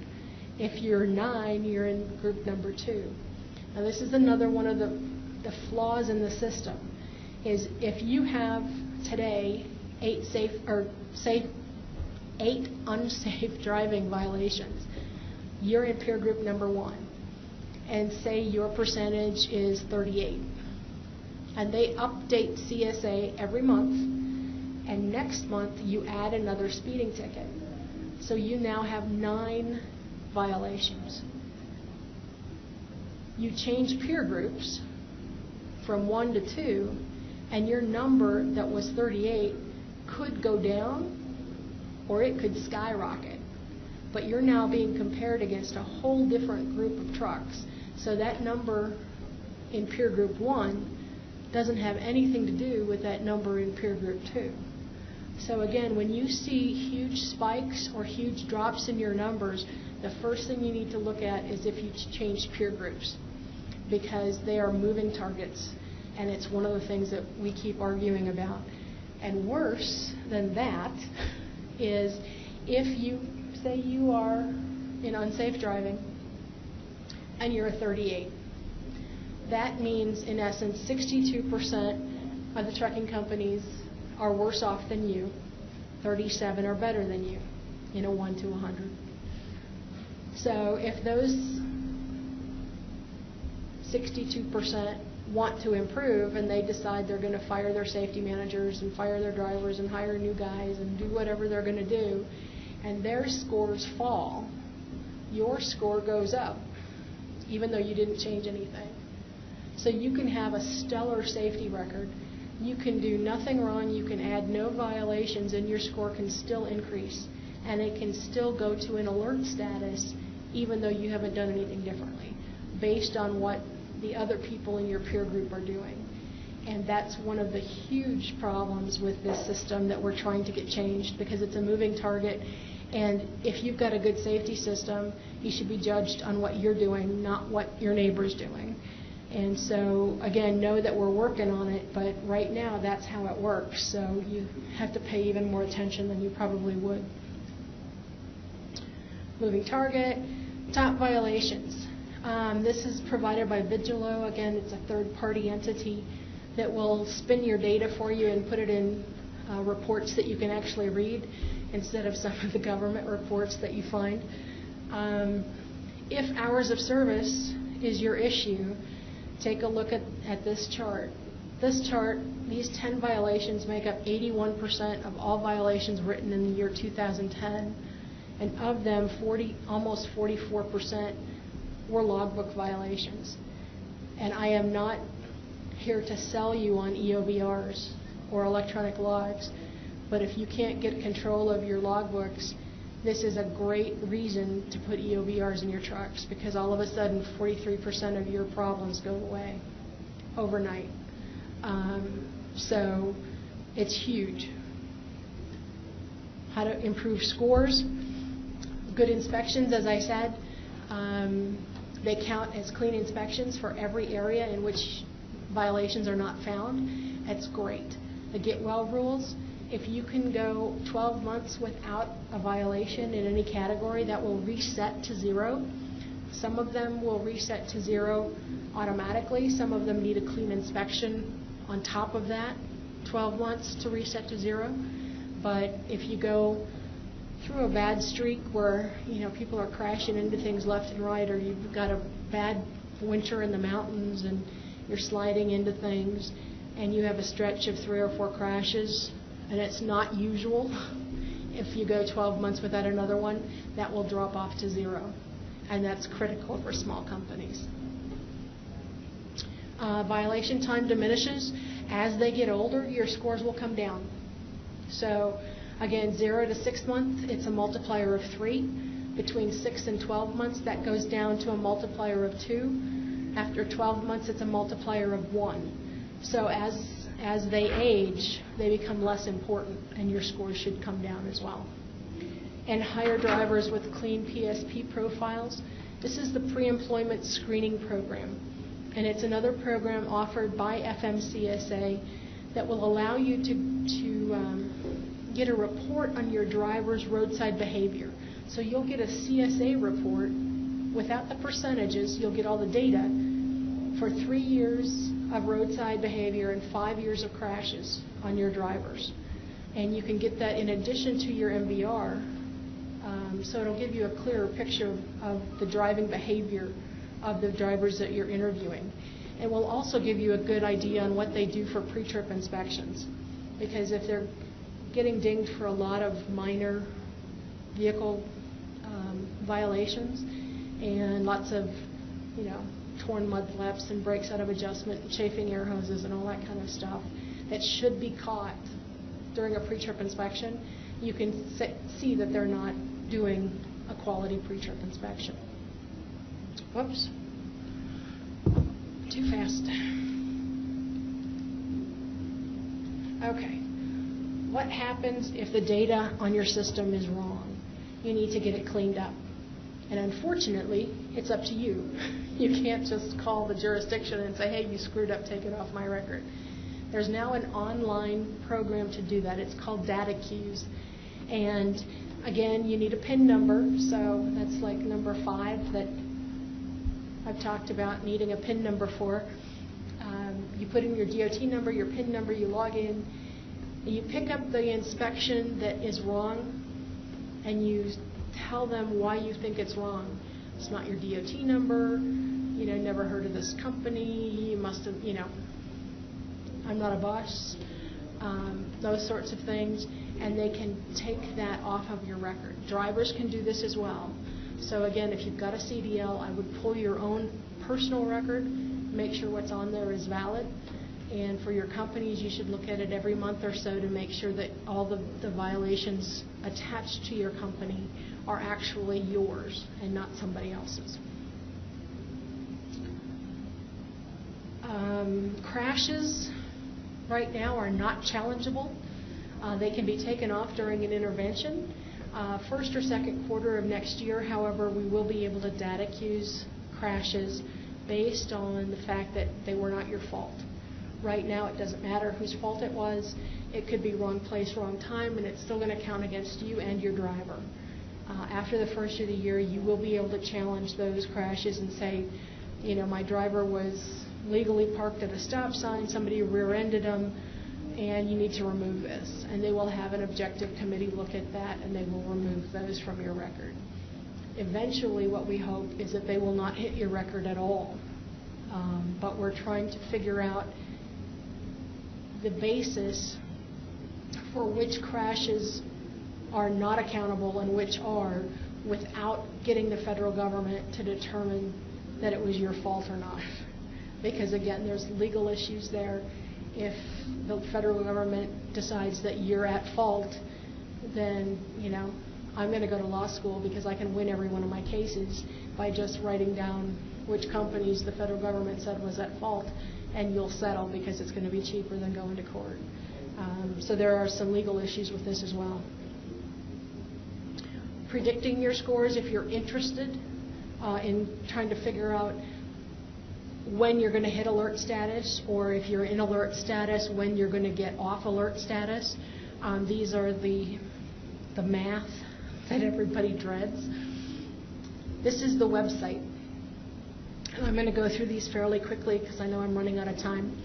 S2: If you're 9, you're in group number 2. Now this is another one of the flaws in the system, is if you have today 8 unsafe driving violations, you're in peer group number 1, and say your percentage is 38. And they update CSA every month, and next month you add another speeding ticket. So you now have 9 violations. You change peer groups from 1 to 2, and your number that was 38 could go down or it could skyrocket. But you're now being compared against a whole different group of trucks. So that number in peer group 1 doesn't have anything to do with that number in peer group 2. So again, when you see huge spikes or huge drops in your numbers, the first thing you need to look at is if you change peer groups, because they are moving targets, and it's one of the things that we keep arguing about. And worse than that is if you say you are in unsafe driving and you're a 38. That means, in essence, 62% of the trucking companies are worse off than you, 37 are better than you, in a 1 to 100. So if those 62% want to improve and they decide they're going to fire their safety managers and fire their drivers and hire new guys and do whatever they're going to do, and their scores fall, your score goes up, even though you didn't change anything. So you can have a stellar safety record. You can do nothing wrong. You can add no violations, and your score can still increase. And it can still go to an alert status, even though you haven't done anything differently. based on what the other people in your peer group are doing. And that's one of the huge problems with this system that we're trying to get changed, because it's a moving target. And if you've got a good safety system, you should be judged on what you're doing, not what your neighbor's doing. And so, again, know that we're working on it, but right now that's how it works. So you have to pay even more attention than you probably would. Moving target, top violations. This is provided by Vigillo. Again, it's a third-party entity that will spin your data for you and put it in reports that you can actually read instead of some of the government reports that you find. If hours of service is your issue, take a look at this chart. This chart, these 10 violations make up 81% of all violations written in the year 2010, and of them, almost 44% were logbook violations. And I am not here to sell you on EOBRs or electronic logs, but if you can't get control of your logbooks, this is a great reason to put EOBRs in your trucks, because all of a sudden 43% of your problems go away overnight. So it's huge. How to improve scores. Good inspections, as I said. They count as clean inspections for every area in which violations are not found. That's great. The get well rules. If you can go 12 months without a violation in any category, that will reset to 0. Some of them will reset to 0 automatically. Some of them need a clean inspection on top of that, 12 months to reset to 0. But if you go through a bad streak where people are crashing into things left and right, or you've got a bad winter in the mountains and you're sliding into things, and you have a stretch of 3 or 4 crashes, and it's not usual, if you go 12 months without another one, that will drop off to 0. And that's critical for small companies. Violation time diminishes. As they get older, your scores will come down. So, again, 0 to 6 months, it's a multiplier of 3. Between 6 and 12 months, that goes down to a multiplier of 2. After 12 months, it's a multiplier of 1. So as they age, they become less important, and your scores should come down as well. And hire drivers with clean PSP profiles. This is the pre-employment screening program, and it's another program offered by FMCSA that will allow you to get a report on your driver's roadside behavior. So you'll get a CSA report without the percentages. You'll get all the data for 3 years of roadside behavior and 5 years of crashes on your drivers. And you can get that in addition to your MVR. So it'll give you a clearer picture of the driving behavior of the drivers that you're interviewing. It will also give you a good idea on what they do for pre-trip inspections. Because if they're getting dinged for a lot of minor vehicle violations and lots of, torn mud flaps and brakes out of adjustment and chafing air hoses and all that kind of stuff that should be caught during a pre-trip inspection, you can see that they're not doing a quality pre-trip inspection. Whoops. Too fast. Okay. What happens if the data on your system is wrong? You need to get it cleaned up. And unfortunately, it's up to you. You can't just call the jurisdiction and say, hey, you screwed up, take it off my record. There's now an online program to do that. It's called Data Queues. And again, you need a PIN number. So that's like number 5 that I've talked about needing a PIN number for. You put in your DOT number, your PIN number, you log in, and you pick up the inspection that is wrong, and you tell them why you think it's wrong. It's not your DOT number, never heard of this company, you must have, I'm not a boss, those sorts of things, and they can take that off of your record. Drivers can do this as well. So again, if you've got a CDL, I would pull your own personal record, make sure what's on there is valid. And for your companies, you should look at it every month or so to make sure that all the violations attached to your company are actually yours and not somebody else's. Crashes right now are not challengeable. They can be taken off during an intervention. First or second quarter of next year, however, we will be able to data queues crashes based on the fact that they were not your fault. Right now, it doesn't matter whose fault it was. It could be wrong place, wrong time, and it's still going to count against you and your driver. After the first of the year, you will be able to challenge those crashes and say, you know, my driver was legally parked at a stop sign, somebody rear-ended them, and you need to remove this. And they will have an objective committee look at that, and they will remove those from your record. Eventually, what we hope is that they will not hit your record at all. But we're trying to figure out the basis for which crashes are not accountable and which are, without getting the federal government to determine that it was your fault or not. Because again, there's legal issues there. If the federal government decides that you're at fault, then, you know, I'm going to go to law school because I can win every one of my cases by just writing down which companies the federal government said was at fault, and you'll settle because it's going to be cheaper than going to court. So there are some legal issues with this as well. Predicting your scores, if you're interested in trying to figure out when you're going to hit alert status, or if you're in alert status, when you're going to get off alert status. These are the math that everybody dreads. This is the website. And I'm going to go through these fairly quickly because I know I'm running out of time.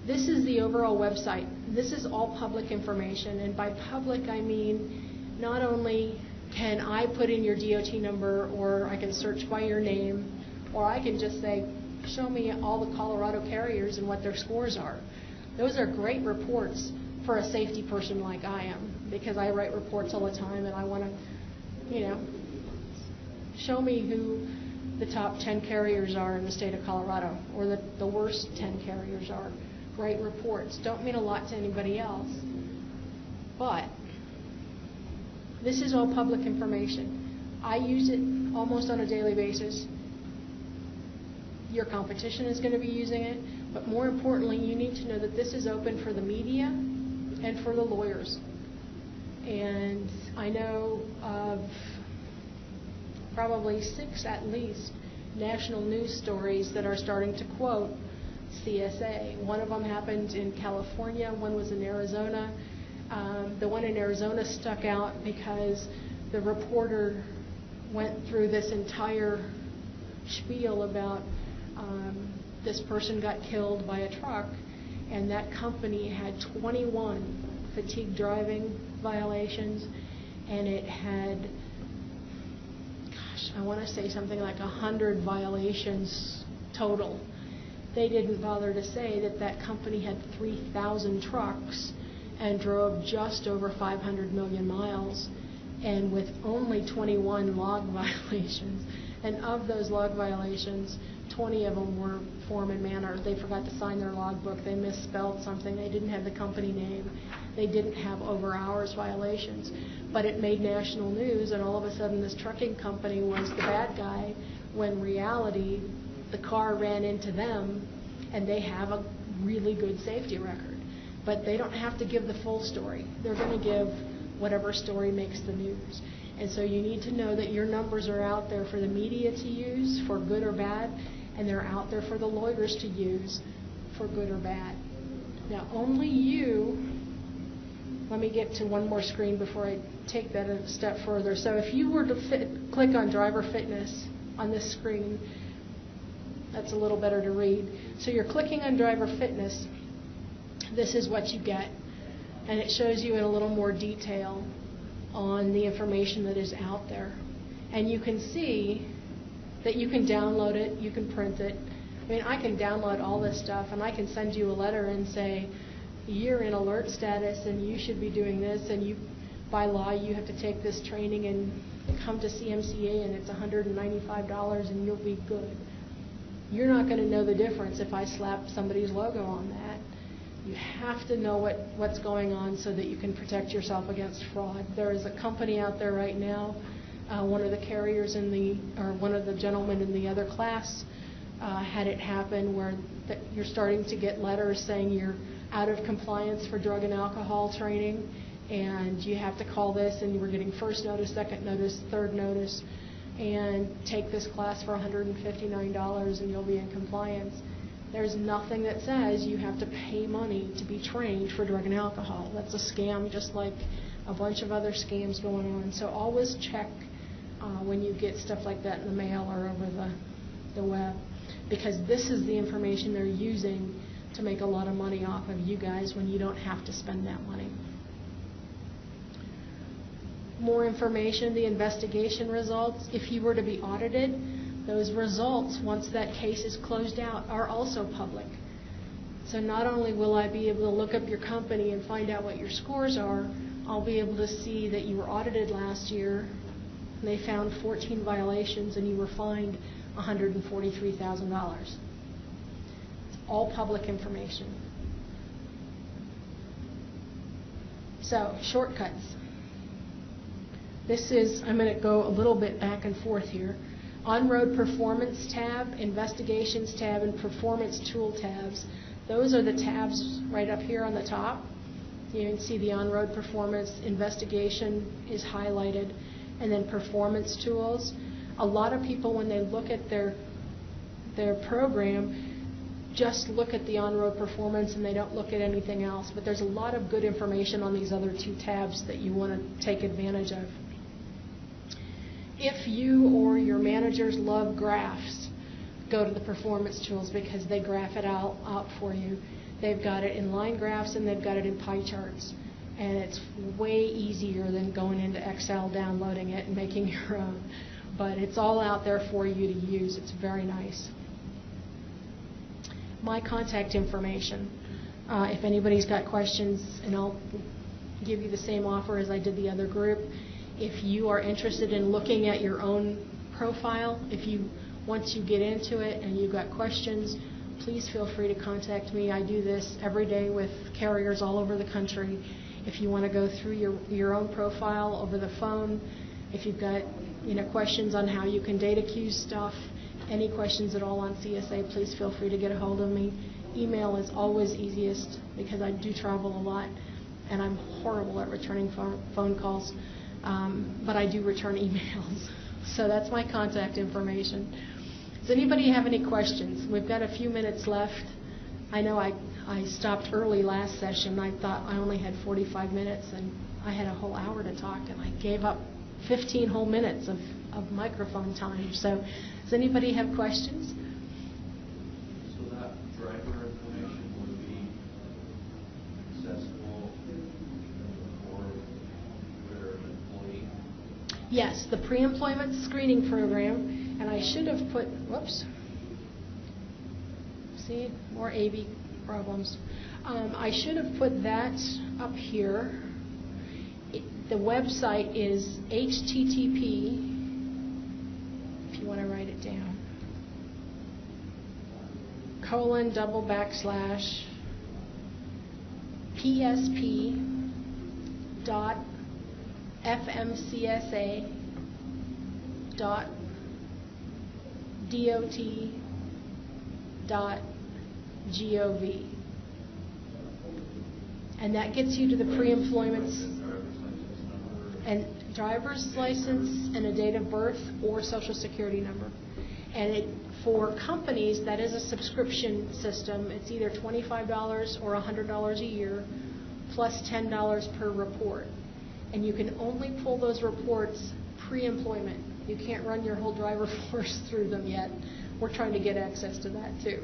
S2: This is the overall website. This is all public information, and by public I mean not only can I put in your DOT number, or I can search by your name, or I can just say, show me all the Colorado carriers and what their scores are. Those are great reports for a safety person like I am, because I write reports all the time and I want to, you know, show me who the top 10 carriers are in the state of Colorado, or the worst 10 carriers are. Great reports. Don't mean a lot to anybody else, but this is all public information. I use it almost on a daily basis. Your competition is going to be using it, but more importantly, you need to know that this is open for the media and for the lawyers. And I know of probably 6 at least national news stories that are starting to quote CSA. One of them happened in California, one was in Arizona. The one in Arizona stuck out because the reporter went through this entire spiel about this person got killed by a truck, and that company had 21 fatigue driving violations, and it had, gosh, I want to say something like 100 violations total. They didn't bother to say that that company had 3,000 trucks and drove just over 500 million miles, and with only 21 log violations. And of those log violations, 20 of them were form and manner. They forgot to sign their logbook. They misspelled something. They didn't have the company name. They didn't have over hours violations. But it made national news, and all of a sudden this trucking company was the bad guy, when in reality the car ran into them, and they have a really good safety record. But they don't have to give the full story. They're going to give whatever story makes the news. And so you need to know that your numbers are out there for the media to use, for good or bad, and they're out there for the lawyers to use, for good or bad. Now, only you, let me get to one more screen before I take that a step further. So if you were to click on driver fitness on this screen, that's a little better to read. So you're clicking on driver fitness. This is what you get, and it shows you in a little more detail on the information that is out there. And you can see that you can download it, you can print it. I mean, I can download all this stuff, and I can send you a letter and say, you're in alert status, and you should be doing this, and you, by law, you have to take this training and come to CMCA, and it's $195, and you'll be good. You're not going to know the difference if I slap somebody's logo on that. You have to know what's going on so that you can protect yourself against fraud. There is a company out there right now, one of the carriers one of the gentlemen in the other class had it happen where you're starting to get letters saying you're out of compliance for drug and alcohol training, and you have to call this, and you were getting first notice, second notice, third notice, and take this class for $159 and you'll be in compliance. There's nothing that says you have to pay money to be trained for drug and alcohol. That's a scam, just like a bunch of other scams going on. So always check when you get stuff like that in the mail or over the web, because this is the information they're using to make a lot of money off of you guys when you don't have to spend that money. More information, the investigation results. If you were to be audited, those results, once that case is closed out, are also public. So not only will I be able to look up your company and find out what your scores are, I'll be able to see that you were audited last year and they found 14 violations and you were fined $143,000. It's all public information. So, shortcuts. This is, I'm going to go a little bit back and forth here. On-road performance tab, investigations tab, and performance tool tabs. Those are the tabs right up here on the top. You can see the on-road performance, investigation is highlighted, and then performance tools. A lot of people, when they look at their program, just look at the on-road performance and they don't look at anything else. But there's a lot of good information on these other two tabs that you want to take advantage of. If you or your managers love graphs, go to the performance tools because they graph it out for you. They've got it in line graphs and they've got it in pie charts. And it's way easier than going into Excel, downloading it, and making your own. But it's all out there for you to use. It's very nice. My contact information. If anybody's got questions, and I'll give you the same offer as I did the other group. If you are interested in looking at your own profile, once you get into it and you've got questions, please feel free to contact me. I do this every day with carriers all over the country. If you want to go through your own profile over the phone, if you've got questions on how you can data queue stuff, any questions at all on CSA, please feel free to get a hold of me. Email is always easiest because I do travel a lot and I'm horrible at returning phone calls, but I do return emails. So that's my contact information. Does anybody have any questions? We've got a few minutes left. I know I stopped early last session. I thought I only had 45 minutes and I had a whole hour to talk and I gave up 15 whole minutes of microphone time. So does anybody have questions?
S4: So that driver information would be accessible for their employee?
S2: Yes, the pre-employment screening program, and I should have put, whoops, see, more AV problems. I should have put that up here. The website is http, if you want to write it down, psp.fmcsa.dot.gov. And that gets you to the pre-employment and driver's license and a date of birth or social security number. And for companies, that is a subscription system. It's either $25 or $100 a year plus $10 per report. And you can only pull those reports pre-employment. You can't run your whole driver force through them yet. We're trying to get access to that too.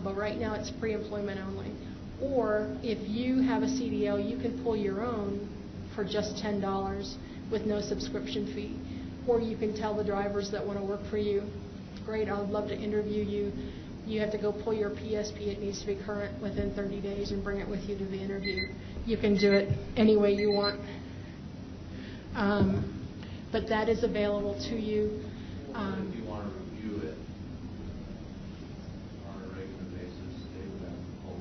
S2: But right now it's pre-employment only. Or if you have a CDL, you can pull your own for just $10 with no subscription fee. Or you can tell the drivers that want to work for you, great, I'd love to interview you. You have to go pull your PSP. It needs to be current within 30 days and bring it with you to the interview. You can do it any way you want. But that is available to you.
S4: If you want to review it on a regular basis, they would have to pull it.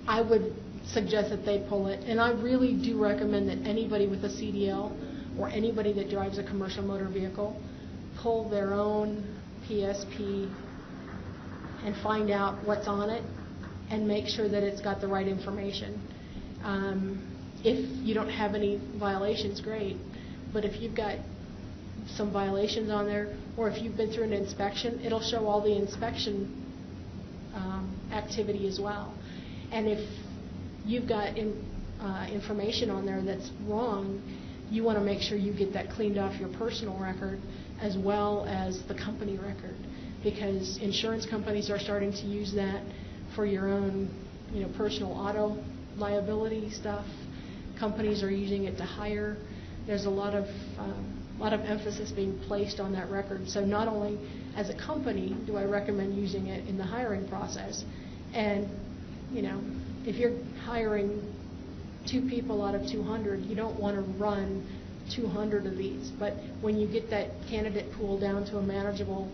S2: I would suggest that they pull it. And I really do recommend that anybody with a CDL or anybody that drives a commercial motor vehicle pull their own PSP and find out what's on it and make sure that it's got the right information. If you don't have any violations, great. But if you've got some violations on there, or if you've been through an inspection, it'll show all the inspection activity as well. And if you've got information on there that's wrong, you want to make sure you get that cleaned off your personal record as well as the company record, because insurance companies are starting to use that for your own, personal auto liability stuff. Companies are using it to hire. There's a lot of emphasis being placed on that record. So not only as a company do I recommend using it in the hiring process, and if you're hiring 2 people out of 200, you don't want to run 200 of these. But when you get that candidate pool down to a manageable,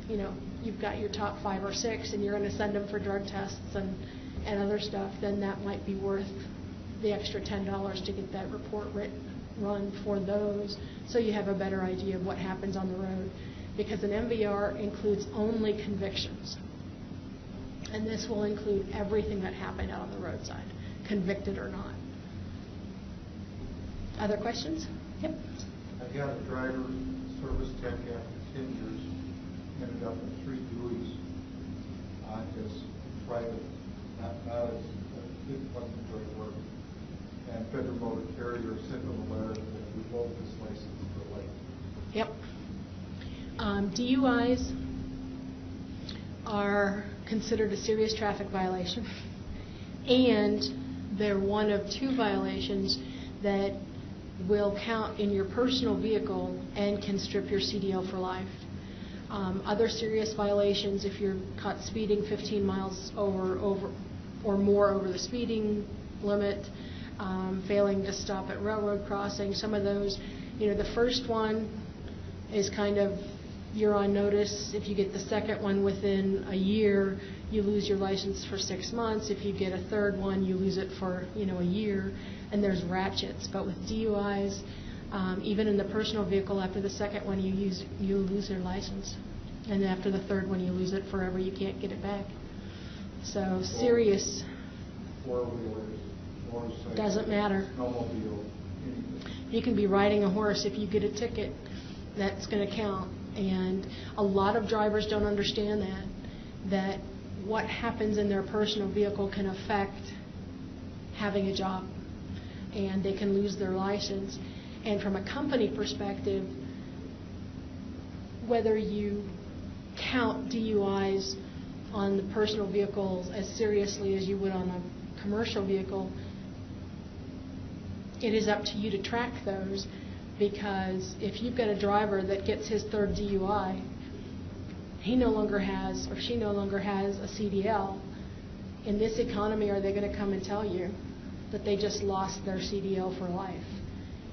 S2: you've got your top 5 or 6, and you're going to send them for drug tests and other stuff, then that might be worth the extra $10 to get that report run for those, so you have a better idea of what happens on the road. Because an MVR includes only convictions. And this will include everything that happened out on the roadside, convicted or not. Other questions? Yep.
S5: I've got a driver, service tech after 10 years, ended up in 3 buoys on his private, not as it wasn't very work. And Federal Motor Carrier sent him a letter that revoked his license for life.
S2: Yep. DUIs are considered a serious traffic violation, and they're one of 2 violations that will count in your personal vehicle and can strip your CDL for life. Other serious violations, if you're caught speeding 15 miles over or more over the speeding limit, failing to stop at railroad crossing, some of those, the first one is kind of, you're on notice. If you get the second one within a year, you lose your license for 6 months. If you get a third one, you lose it for a year. And there's ratchets. But with DUIs, even in the personal vehicle, after the second one, you lose your license, and after the third one, you lose it forever. You can't get it back. So serious.
S5: 4-wheelers, motorcycles.
S2: Doesn't matter.
S5: Snowmobile, anything.
S2: You can be riding a horse. If you get a ticket, that's going to count. And a lot of drivers don't understand that what happens in their personal vehicle can affect having a job, and they can lose their license. And from a company perspective, whether you count DUIs on the personal vehicles as seriously as you would on a commercial vehicle, it is up to you to track those. Because if you've got a driver that gets his 3rd DUI, he no longer has, or she no longer has, a CDL. In this economy, are they going to come and tell you that they just lost their CDL for life?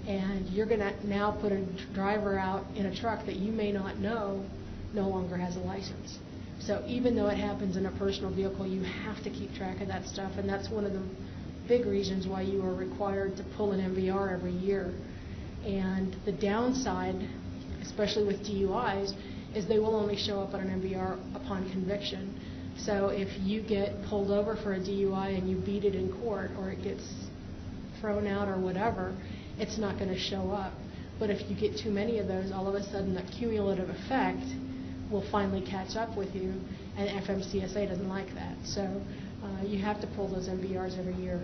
S2: And you're going to now put a driver out in a truck that you may not know no longer has a license. So even though it happens in a personal vehicle, you have to keep track of that stuff. And that's one of the big reasons why you are required to pull an MVR every year. And the downside, especially with DUIs, is they will only show up on an MVR upon conviction. So if you get pulled over for a DUI and you beat it in court, or it gets thrown out or whatever, it's not going to show up. But if you get too many of those, all of a sudden that cumulative effect will finally catch up with you, and FMCSA doesn't like that. So you have to pull those MVRs every year.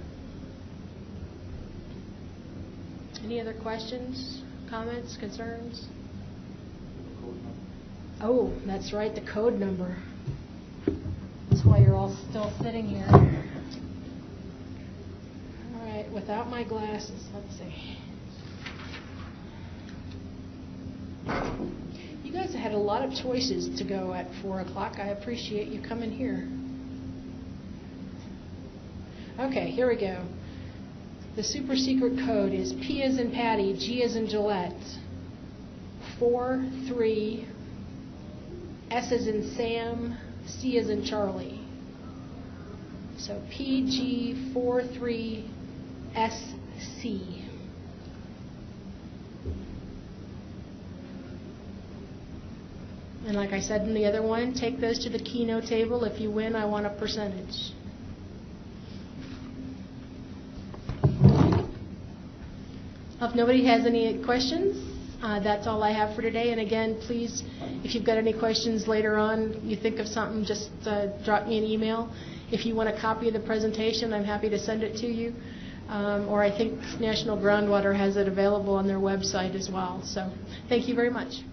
S2: Any other questions, comments, concerns? Oh, that's right, the code number. That's why you're all still sitting here. All right, without my glasses, let's see. You guys had a lot of choices to go at 4 o'clock. I appreciate you coming here. Okay, here we go. The super secret code is P as in Patty, G as in Gillette, 43, S as in Sam, C as in Charlie. So PG43SC. And like I said in the other one, take those to the keynote table. If you win, I want a percentage. If nobody has any questions, that's all I have for today. And again, please, if you've got any questions later on, you think of something, just drop me an email. If you want a copy of the presentation, I'm happy to send it to you. Or I think National Groundwater has it available on their website as well. So thank you very much.